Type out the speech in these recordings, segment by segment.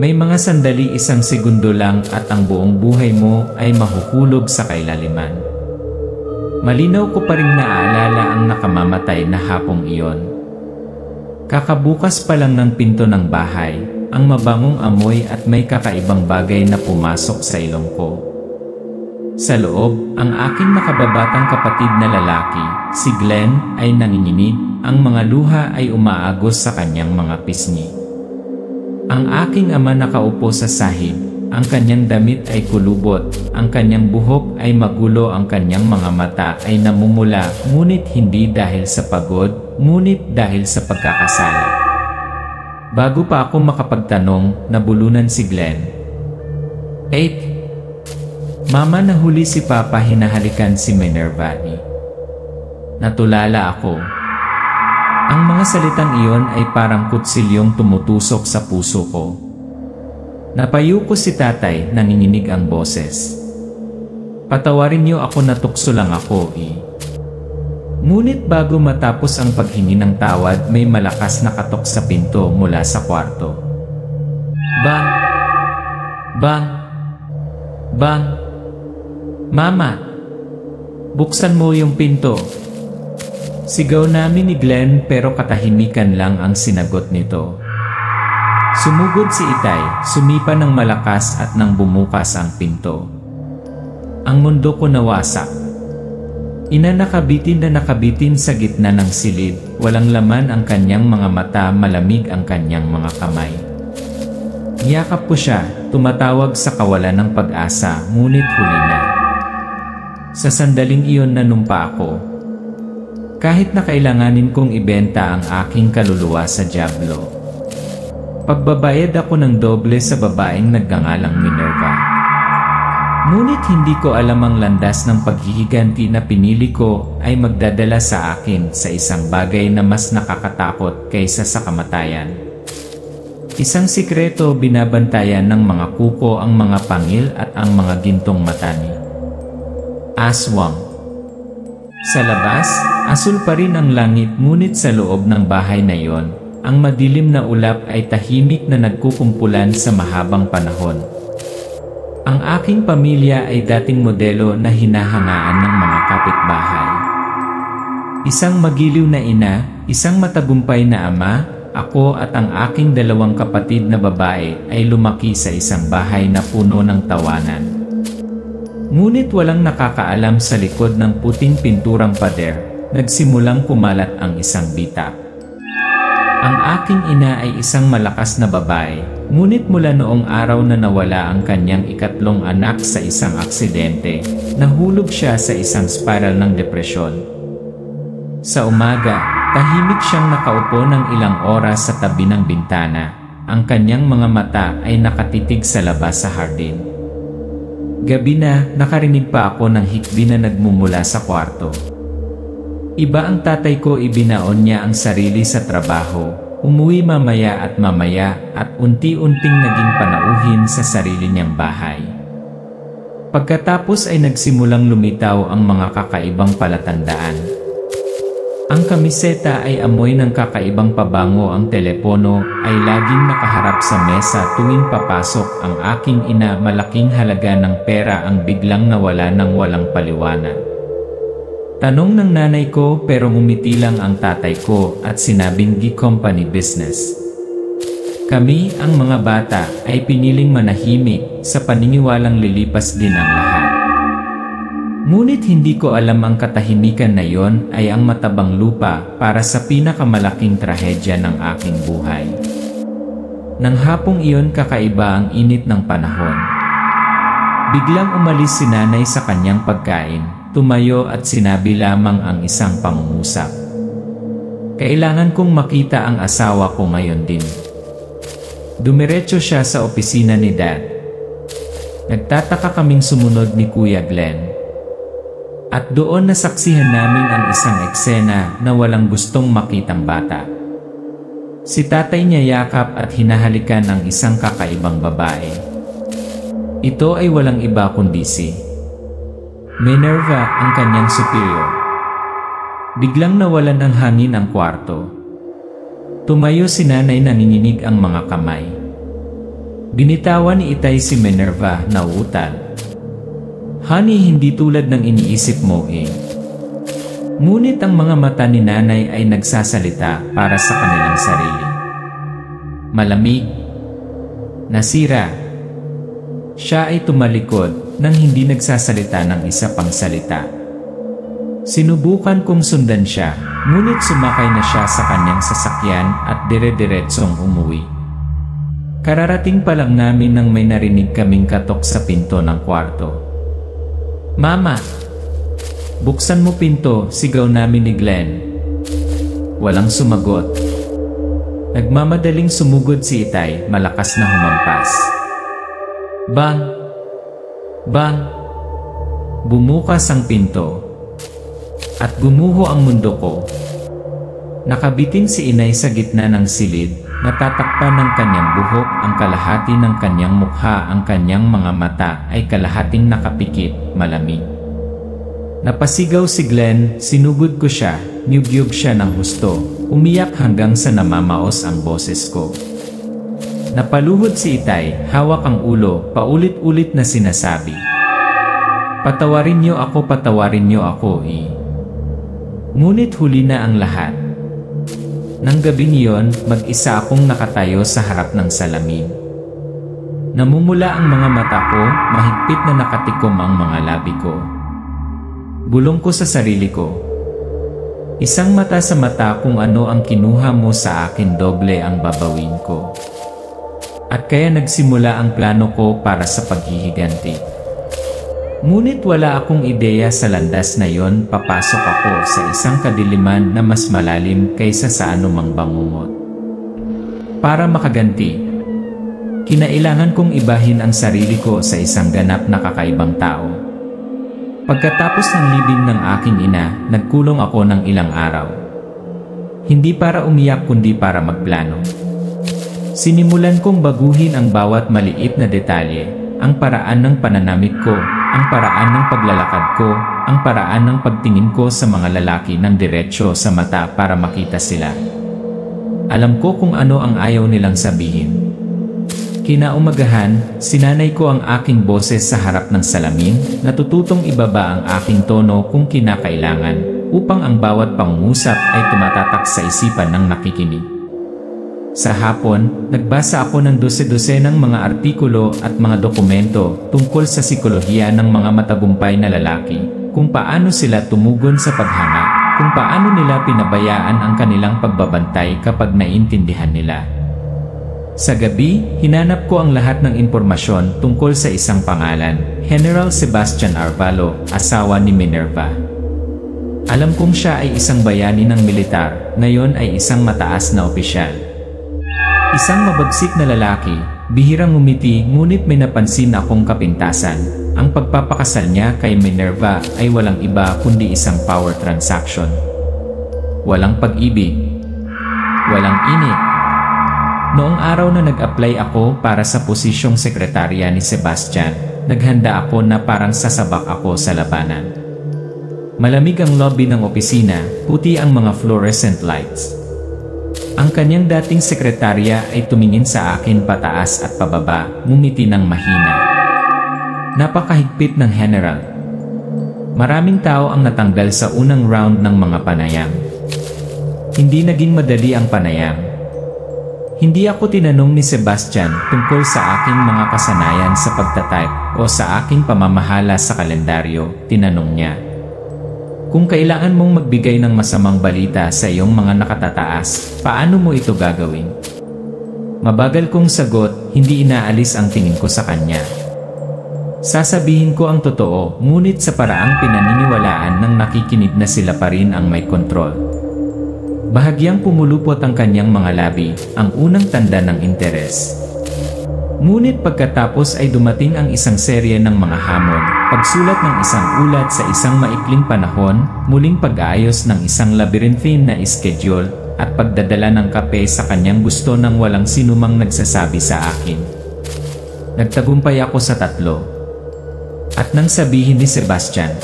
May mga sandali, isang segundo lang at ang buong buhay mo ay mahuhulog sa kailaliman. Malinaw ko pa rin naaalala ang nakamamatay na hapong iyon. Kakabukas pa lang ng pinto ng bahay, ang mabangong amoy at may kakaibang bagay na pumasok sa ilong ko. Sa loob, ang aking nakababatang kapatid na lalaki, si Glenn, ay nanginginig, ang mga luha ay umaagos sa kanyang mga pisngi. Ang aking ama nakaupo sa sahig, ang kanyang damit ay kulubot, ang kanyang buhok ay magulo, ang kanyang mga mata ay namumula, ngunit hindi dahil sa pagod, ngunit dahil sa pagkakasala. Bago pa ako makapagtanong, nabulunan si Glenn. Mama, nahuli si Papa, hinahalikan si Minerva. Natulala ako. Ang mga salitang iyon ay parang kutsilyong tumutusok sa puso ko. Napayo ko si tatay, nanginginig ang boses. Patawarin niyo ako, natukso lang ako. Ngunit bago matapos ang paghingi ng tawad, may malakas na katok sa pinto mula sa kwarto. Bang! Bang! Bang! Mama! Buksan mo yung pinto! Sigaw namin ni Glenn, pero katahimikan lang ang sinagot nito. Sumugod si Itay, sumipa ng malakas at nang bumukas ang pinto. Ang mundo ko nawasak. Ina, nakabitin sa gitna ng silid, walang laman ang kanyang mga mata, malamig ang kanyang mga kamay. Niyakap ko siya, tumatawag sa kawalan ng pag-asa, ngunit huli na. Sa sandaling iyon nanumpa ako. Kahit na kailanganin kong ibenta ang aking kaluluwa sa dyablo. Pagbabayad ako ng doble sa babaeng nagngangalang Minerva. Ngunit hindi ko alam ang landas ng paghihiganti na pinili ko ay magdadala sa akin sa isang bagay na mas nakakatakot kaysa sa kamatayan. Isang sikreto, binabantayan ng mga kuko ang mga pangil at ang mga gintong mata ni Aswang. Sa labas, asul pa rin ang langit, ngunit sa loob ng bahay na iyon, ang madilim na ulap ay tahimik na nagkukumpulan sa mahabang panahon. Ang aking pamilya ay dating modelo na hinahangaan ng mga kapitbahay. Isang magiliw na ina, isang matagumpay na ama, ako at ang aking dalawang kapatid na babae ay lumaki sa isang bahay na puno ng tawanan. Ngunit walang nakakaalam, sa likod ng puting pinturang pader, nagsimulang kumalat ang isang bitak. Ang aking ina ay isang malakas na babae, ngunit mula noong araw na nawala ang kanyang ikatlong anak sa isang aksidente, nahulog siya sa isang spiral ng depresyon. Sa umaga, tahimik siyang nakaupo ng ilang oras sa tabi ng bintana. Ang kanyang mga mata ay nakatitig sa labas sa hardin. Gabi na, nakarinig pa ako ng hikbi na nagmumula sa kwarto. Iba ang tatay ko, ibinaon niya ang sarili sa trabaho, umuwi mamaya at unti-unting naging panauhin sa sarili niyang bahay. Pagkatapos ay nagsimulang lumitaw ang mga kakaibang palatandaan. Ang kamiseta ay amoy ng kakaibang pabango, ang telepono ay laging nakaharap sa mesa tuwing papasok ang aking ina, malaking halaga ng pera ang biglang nawala ng walang paliwanag. Tanong ng nanay ko, pero ngumiti lang ang tatay ko at sinabing company business. Kami, ang mga bata, ay piniling manahimik, sa paniniwalang lilipas din ang lahat. Ngunit hindi ko alam ang katahimikan na yon ay ang matabang lupa para sa pinakamalaking trahedya ng aking buhay. Nang hapong iyon, kakaiba ang init ng panahon. Biglang umalis si nanay sa kanyang pagkain, tumayo at sinabi lamang ang isang pangungusap. Kailangan kong makita ang asawa ko ngayon din. Dumiretso siya sa opisina ni Dad. Nagtataka kaming sumunod ni Kuya Glenn. At doon nasaksihan namin ang isang eksena na walang gustong makitang bata. Si tatay niya yakap at hinahalikan ang isang kakaibang babae. Ito ay walang iba kundi si Minerva, ang kanyang superior. Biglang nawalan ng hangin ang kwarto. Tumayo si nanay, nanginginig ang mga kamay. Binitawan ni Itay si Minerva na utal. Honey, hindi tulad ng iniisip mo eh. Ngunit ang mga mata ni nanay ay nagsasalita para sa kanilang sarili. Malamig. Nasira. Siya ay tumalikod nang hindi nagsasalita ng isa pang salita. Sinubukan kong sundan siya, ngunit sumakay na siya sa kanyang sasakyan at dire-diretsong umuwi. Kararating pa lang namin nang may narinig kaming katok sa pinto ng kwarto. Mama! Buksan mo pinto, sigaw namin ni Glenn. Walang sumagot. Nagmamadaling sumugod si Itay, malakas na humampas. Bang! Bang! Bumukas ang pinto. At gumuho ang mundo ko. Nakabitin si Inay sa gitna ng silid, natatakpan ng kanyang buhok ang kalahati ng kanyang mukha, ang kanyang mga mata ay kalahating nakapikit, malamig. Napasigaw si Glenn, sinugod ko siya, niyugyug siya ng husto, umiyak hanggang sa namamaos ang boses ko. Napaluhod si Itay, hawak ang ulo, paulit-ulit na sinasabi. Patawarin niyo ako eh. Ngunit huli na ang lahat. Nang gabing iyon, mag-isa akong nakatayo sa harap ng salamin. Namumula ang mga mata ko, mahigpit na nakatikom ang mga labi ko. Bulong ko sa sarili ko. Isang mata sa mata, kung ano ang kinuha mo sa akin, doble ang babawin ko. At kaya nagsimula ang plano ko para sa paghihiganti. Ngunit wala akong ideya sa landas na yon. Papasok ako sa isang kadiliman na mas malalim kaysa sa anumang bangungot. Para makaganti, kinailangan kong ibahin ang sarili ko sa isang ganap na kakaibang tao. Pagkatapos ng libing ng aking ina, nagkulong ako ng ilang araw. Hindi para umiyak kundi para magplano. Sinimulan kong baguhin ang bawat maliit na detalye, ang paraan ng pananamit ko, ang paraan ng paglalakad ko, ang paraan ng pagtingin ko sa mga lalaki ng diretsyo sa mata para makita sila. Alam ko kung ano ang ayaw nilang sabihin. Kinaumagahan, sinanay ko ang aking boses sa harap ng salamin, natututong ibaba ang aking tono kung kinakailangan, upang ang bawat pangungusap ay tumatatak sa isipan ng nakikinig. Sa hapon, nagbasa ako ng dose-dosenang mga artikulo at mga dokumento tungkol sa sikolohiya ng mga matagumpay na lalaki, kung paano sila tumugon sa paghanga, kung paano nila pinabayaan ang kanilang pagbabantay kapag naiintindihan nila. Sa gabi, hinanap ko ang lahat ng impormasyon tungkol sa isang pangalan, General Sebastian Arvalo, asawa ni Minerva. Alam kong siya ay isang bayani ng militar, ngayon ay isang mataas na opisyal. Isang mabagsik na lalaki, bihirang ngumiti, ngunit may napansin akong kapintasan. Ang pagpapakasal niya kay Minerva ay walang iba kundi isang power transaction. Walang pag-ibig. Walang init. Noong araw na nag-apply ako para sa posisyong sekretarya ni Sebastian, naghanda ako na parang sasabak ako sa labanan. Malamig ang lobby ng opisina, puti ang mga fluorescent lights. Ang kanyang dating sekretarya ay tumingin sa akin pataas at pababa, ngumiti ng mahina. Napakahigpit ng general. Maraming tao ang natanggal sa unang round ng mga panayam. Hindi naging madali ang panayam. Hindi ako tinanong ni Sebastian tungkol sa aking mga kasanayan sa pagtatype o sa aking pamamahala sa kalendaryo, tinanong niya. Kung kailangan mong magbigay ng masamang balita sa iyong mga nakatataas, paano mo ito gagawin? Mabagal kong sagot, hindi inaalis ang tingin ko sa kanya. Sasabihin ko ang totoo, ngunit sa paraang pinaniniwalaan ng nakikinig na sila pa rin ang may kontrol. Bahagyang pumulupot ang kanyang mga labi, ang unang tanda ng interes. Ngunit pagkatapos ay dumating ang isang serye ng mga hamon, pagsulat ng isang ulat sa isang maikling panahon, muling pag-aayos ng isang labyrinthine na schedule, at pagdadala ng kape sa kanyang gusto nang walang sinumang nagsasabi sa akin. Nagtagumpay ako sa 3. At nang sabihin ni Sebastian,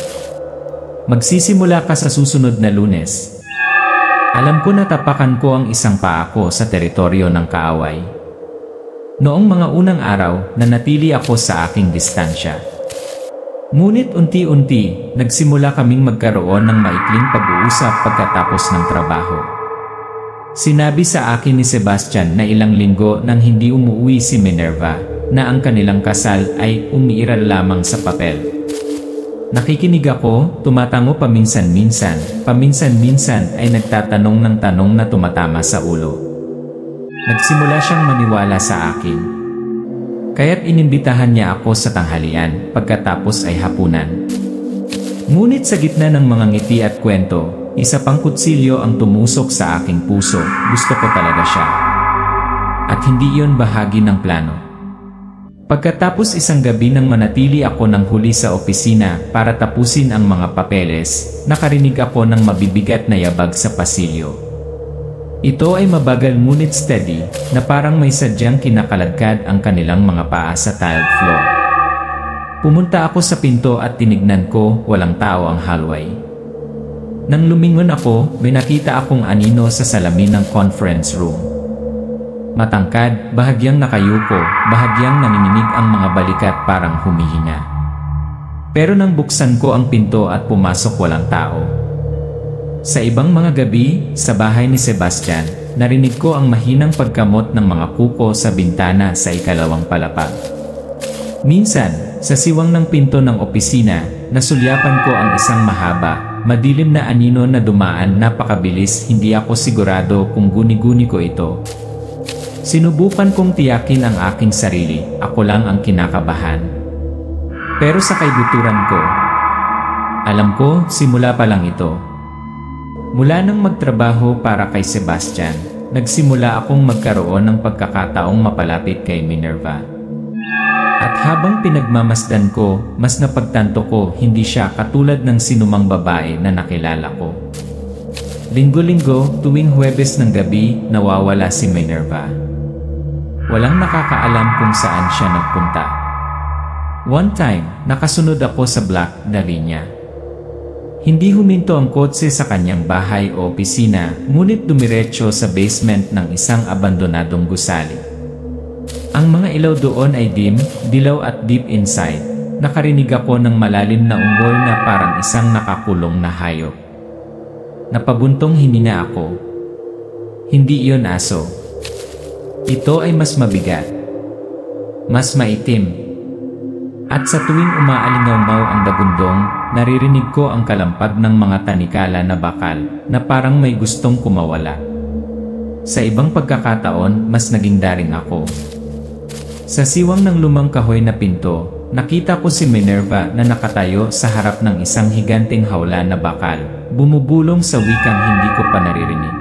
magsisimula ka sa susunod na Lunes. Alam ko na tapakan ko ang isang paa ko sa teritoryo ng kaaway. Noong mga unang araw, nanatili ako sa aking distansya. Ngunit unti-unti, nagsimula kaming magkaroon ng maikling pag-uusap pagkatapos ng trabaho. Sinabi sa akin ni Sebastian na ilang linggo nang hindi umuwi si Minerva, na ang kanilang kasal ay umiiral lamang sa papel. Nakikinig ako, tumatango paminsan-minsan, paminsan-minsan ay nagtatanong ng tanong na tumatama sa ulo. Nagsimula siyang maniwala sa akin. Kaya't inimbitahan niya ako sa tanghalian, pagkatapos ay hapunan. Ngunit sa gitna ng mga ngiti at kwento, isa pang kutsilyo ang tumusok sa aking puso, gusto ko talaga siya. At hindi iyon bahagi ng plano. Pagkatapos isang gabi nang manatili ako ng huli sa opisina para tapusin ang mga papeles, nakarinig ako ng mabibigat na yabag sa pasilyo. Ito ay mabagal ngunit steady, na parang may sadyang kinakaladkad ang kanilang mga paa sa tiled floor. Pumunta ako sa pinto at tinignan ko, walang tao ang hallway. Nang lumingon ako, may nakita akong anino sa salamin ng conference room. Matangkad, bahagyang nakayuko, bahagyang nanginginig ang mga balikat parang humihinga. Pero nang buksan ko ang pinto at pumasok, walang tao. Sa ibang mga gabi, sa bahay ni Sebastian, narinig ko ang mahinang pagkamot ng mga kuko sa bintana sa ikalawang palapag. Minsan, sa siwang ng pinto ng opisina, nasulyapan ko ang isang mahaba, madilim na anino na dumaan napakabilis. Hindi ako sigurado kung guni-guni ko ito. Sinubukan kong tiyakin ang aking sarili, ako lang ang kinakabahan. Pero sa kaibuturan ko, alam ko, simula pa lang ito. Mula nang magtrabaho para kay Sebastian, nagsimula akong magkaroon ng pagkakataong mapalapit kay Minerva. At habang pinagmamasdan ko, mas napagtanto ko hindi siya katulad ng sinumang babae na nakilala ko. Linggo-linggo, tuwing Huwebes ng gabi, nawawala si Minerva. Walang nakakaalam kung saan siya nagpunta. One time, nakasunod ako sa Black Dahlia. Hindi huminto ang kotse sa kanyang bahay o opisina, ngunit dumiretso sa basement ng isang abandonadong gusali. Ang mga ilaw doon ay dim, dilaw at deep inside. Nakarinig ako ng malalim na ungol na parang isang nakakulong na hayop. Napabuntong hininga ako. Hindi iyon aso. Ito ay mas mabigat, mas maitim. At sa tuwing umaalingaw-ngaw ang dagundong, naririnig ko ang kalampag ng mga tanikala na bakal na parang may gustong kumawala. Sa ibang pagkakataon, mas naging daring ako. Sa siwang ng lumang kahoy na pinto, nakita ko si Minerva na nakatayo sa harap ng isang higanting hawla na bakal, bumubulong sa wikang hindi ko pa naririnig.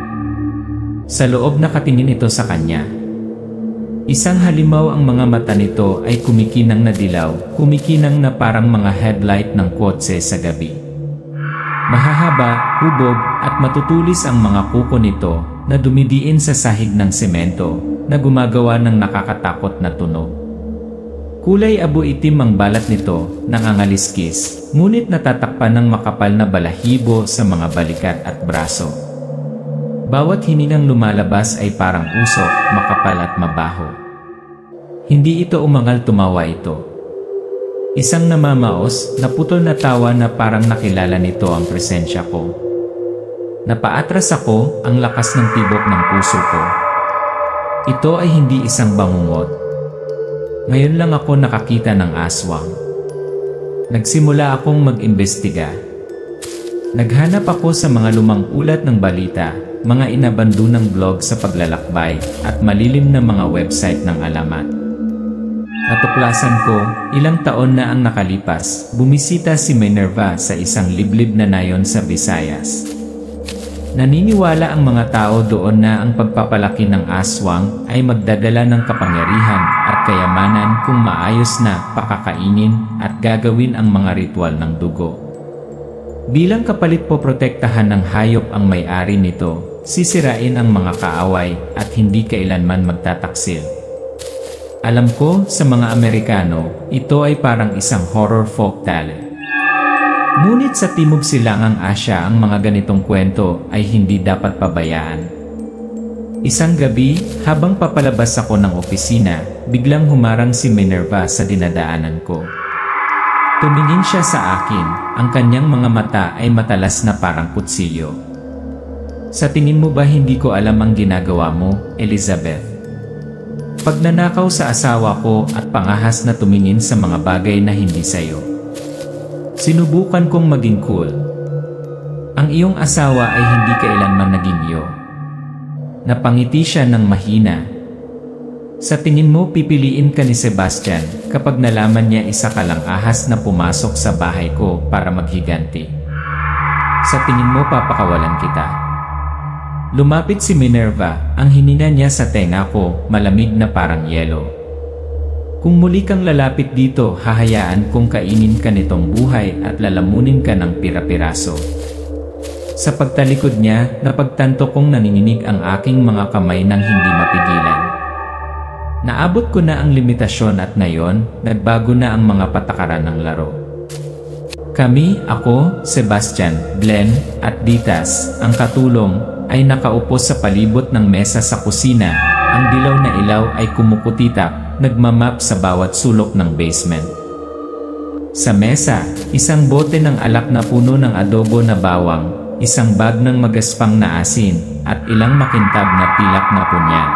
Sa loob nakatingin ito sa kanya. Isang halimaw ang mga mata nito ay kumikinang na dilaw, kumikinang na parang mga headlight ng kotse sa gabi. Mahahaba, hubog, at matutulis ang mga kuko nito na dumidiin sa sahig ng semento na gumagawa ng nakakatakot na tunog. Kulay abo-itim ang balat nito, nangangaliskis, ngunit natatakpan ng makapal na balahibo sa mga balikat at braso. Bawat hininang lumalabas ay parang usok, makapal at mabaho. Hindi ito umangal, tumawa ito. Isang namamaos, naputol na tawa na parang nakilala nito ang presensya ko. Napaatras ako, ang lakas ng tibok ng puso ko. Ito ay hindi isang bangungot. Ngayon lang ako nakakita ng aswang. Nagsimula akong mag-imbestiga. Naghanap ako sa mga lumang ulat ng balita, mga inabandonang blog sa paglalakbay, at malilim na mga website ng alamat. Natuklasan ko, ilang taon na ang nakalipas, bumisita si Minerva sa isang liblib na nayon sa Visayas. Naniniwala ang mga tao doon na ang pagpapalaki ng aswang ay magdadala ng kapangyarihan at kayamanan kung maayos na pakakainin at gagawin ang mga ritual ng dugo. Bilang kapalit, poprotektahan ng hayop ang may-ari nito, sisirain ang mga kaaway at hindi kailanman magtataksil. Alam ko, sa mga Amerikano, ito ay parang isang horror folk tale. Ngunit sa Timog Silangang Asya ang mga ganitong kwento ay hindi dapat pabayaan. Isang gabi, habang papalabas ako ng opisina, biglang humarang si Minerva sa dinadaanan ko. Tumingin siya sa akin, ang kanyang mga mata ay matalas na parang kutsilyo. Sa tingin mo ba hindi ko alam ang ginagawa mo, Elizabeth? Pagnanakaw sa asawa ko at pangahas na tumingin sa mga bagay na hindi sayo. Sinubukan kong maging cool. Ang iyong asawa ay hindi kailanman naging iyo. Napangiti siya ng mahina. Sa tingin mo pipiliin ka ni Sebastian kapag nalaman niya isa ka lang ahas na pumasok sa bahay ko para maghiganti? Sa tingin mo papakawalan kita? Lumapit si Minerva, ang hinina niya sa tenga ko, malamig na parang yelo. Kung muli kang lalapit dito, hahayaan kong kainin ka nitong buhay at lalamunin ka ng pira-piraso. Sa pagtalikod niya, napagtanto kong nanginginig ang aking mga kamay nang hindi mapigilan. Naabot ko na ang limitasyon at ngayon, nagbago na ang mga patakaran ng laro. Kami, ako, Sebastian, Glenn, at Ditas, ang katulong, ay nakaupo sa palibot ng mesa sa kusina. Ang dilaw na ilaw ay kumukutitak, nagmamap sa bawat sulok ng basement. Sa mesa, isang bote ng alak na puno ng adobo na bawang, isang bag ng magaspang na asin, at ilang makintab na pilak na punyan.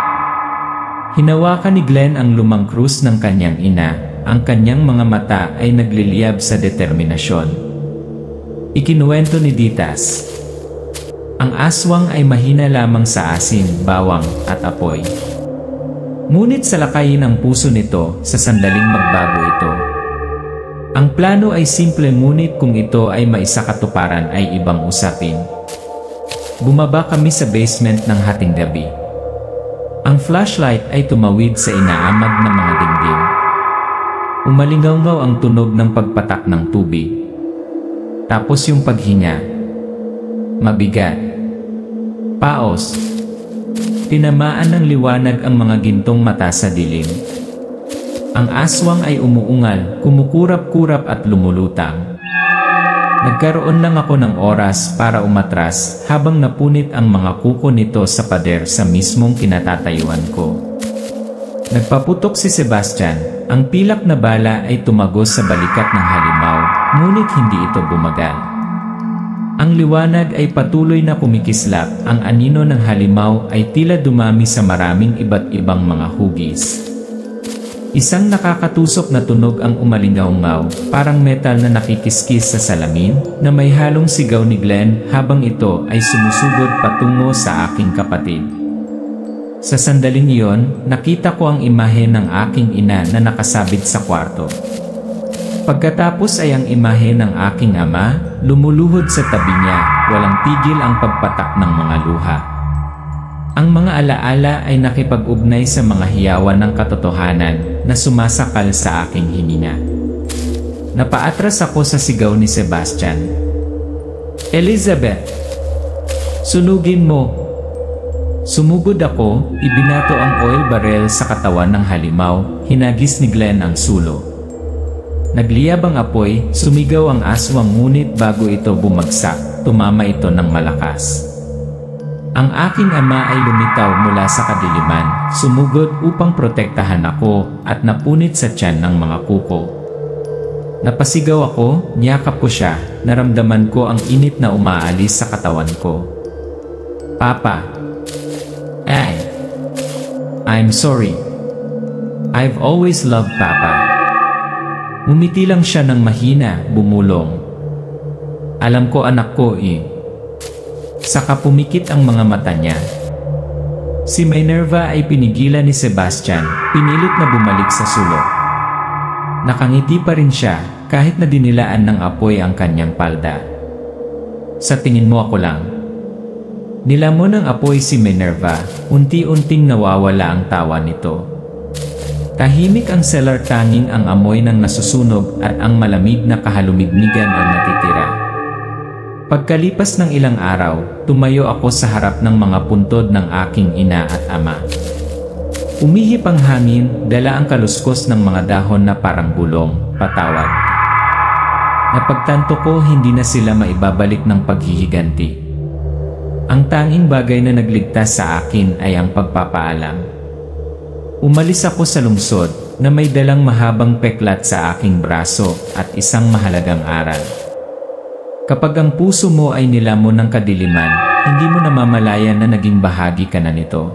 Hinawakan ni Glenn ang lumang krus ng kanyang ina, ang kanyang mga mata ay nagliliyab sa determinasyon. Ikinuwento ni Ditas. Ang aswang ay mahina lamang sa asin, bawang, at apoy. Ngunit salakayin ang puso nito, sa sandaling magbago ito. Ang plano ay simple ngunit kung ito ay maisakatuparan ay ibang usapin. Bumaba kami sa basement ng hating gabi. Ang flashlight ay tumawid sa inaamag na mga dingding. Umalingaw-ngaw ang tunog ng pagpatak ng tubig. Tapos yung paghinga. Mabigat. Paos. Tinamaan ng liwanag ang mga gintong mata sa dilim. Ang aswang ay umuungal, kumukurap-kurap at lumulutang. Nagkaroon lang ako ng oras para umatras habang napunit ang mga kuko nito sa pader sa mismong kinatatayuan ko. Nagpaputok si Sebastian, ang pilak na bala ay tumagos sa balikat ng halimaw, ngunit hindi ito bumagal. Ang liwanag ay patuloy na kumikislap, ang anino ng halimaw ay tila dumami sa maraming iba't ibang mga hugis. Isang nakakatusok na tunog ang umalingaw-ngaw, parang metal na nakikiskis sa salamin, na may halong sigaw ni Glenn habang ito ay sumusugod patungo sa aking kapatid. Sa sandaling iyon, nakita ko ang imahe ng aking ina na nakasabit sa kwarto. Pagkatapos ay ang imahe ng aking ama, lumuluhod sa tabi niya, walang pigil ang pagpatak ng mga luha. Ang mga alaala ay nakipag-ugnay sa mga hiyawan ng katotohanan na sumasakal sa aking hininga. Napaatras ako sa sigaw ni Sebastian. Elizabeth! Sunugin mo! Sumugod ako, ibinato ang oil barrel sa katawan ng halimaw, hinagis ni Glenn ang sulo. Nagliyab ang apoy, sumigaw ang aswang ngunit bago ito bumagsak, tumama ito ng malakas. Ang aking ama ay lumitaw mula sa kadiliman, sumugod upang protektahan ako at napunit sa tiyan ng mga kuko. Napasigaw ako, niyakap ko siya, naramdaman ko ang init na umaalis sa katawan ko. Papa! I'm sorry. I've always loved Papa. Umiti lang siya ng mahina, bumulong. Alam ko anak ko eh. Saka pumikit ang mga mata niya. Si Minerva ay pinigilan ni Sebastian, pinilit na bumalik sa sulok. Nakangiti pa rin siya kahit na dinilaan ng apoy ang kanyang palda. Sa tingin mo ako lang. Nilamon ng apoy si Minerva, unti-unting nawawala ang tawa nito. Tahimik ang cellar, tanging ang amoy ng nasusunog at ang malamig na kahalumigmigan ang natitira. Pagkalipas ng ilang araw, tumayo ako sa harap ng mga puntod ng aking ina at ama. Umihip ang hangin, dala ang kaluskos ng mga dahon na parang bulong, patawag. Napagtanto ko hindi na sila maibabalik ng paghihiganti. Ang tanging bagay na nagligtas sa akin ay ang pagpapaalam. Umalis ako sa lungsod na may dalang mahabang peklat sa aking braso at isang mahalagang aral. Kapag ang puso mo ay nilamon ng kadiliman, hindi mo namamalayan na naging bahagi ka na nito.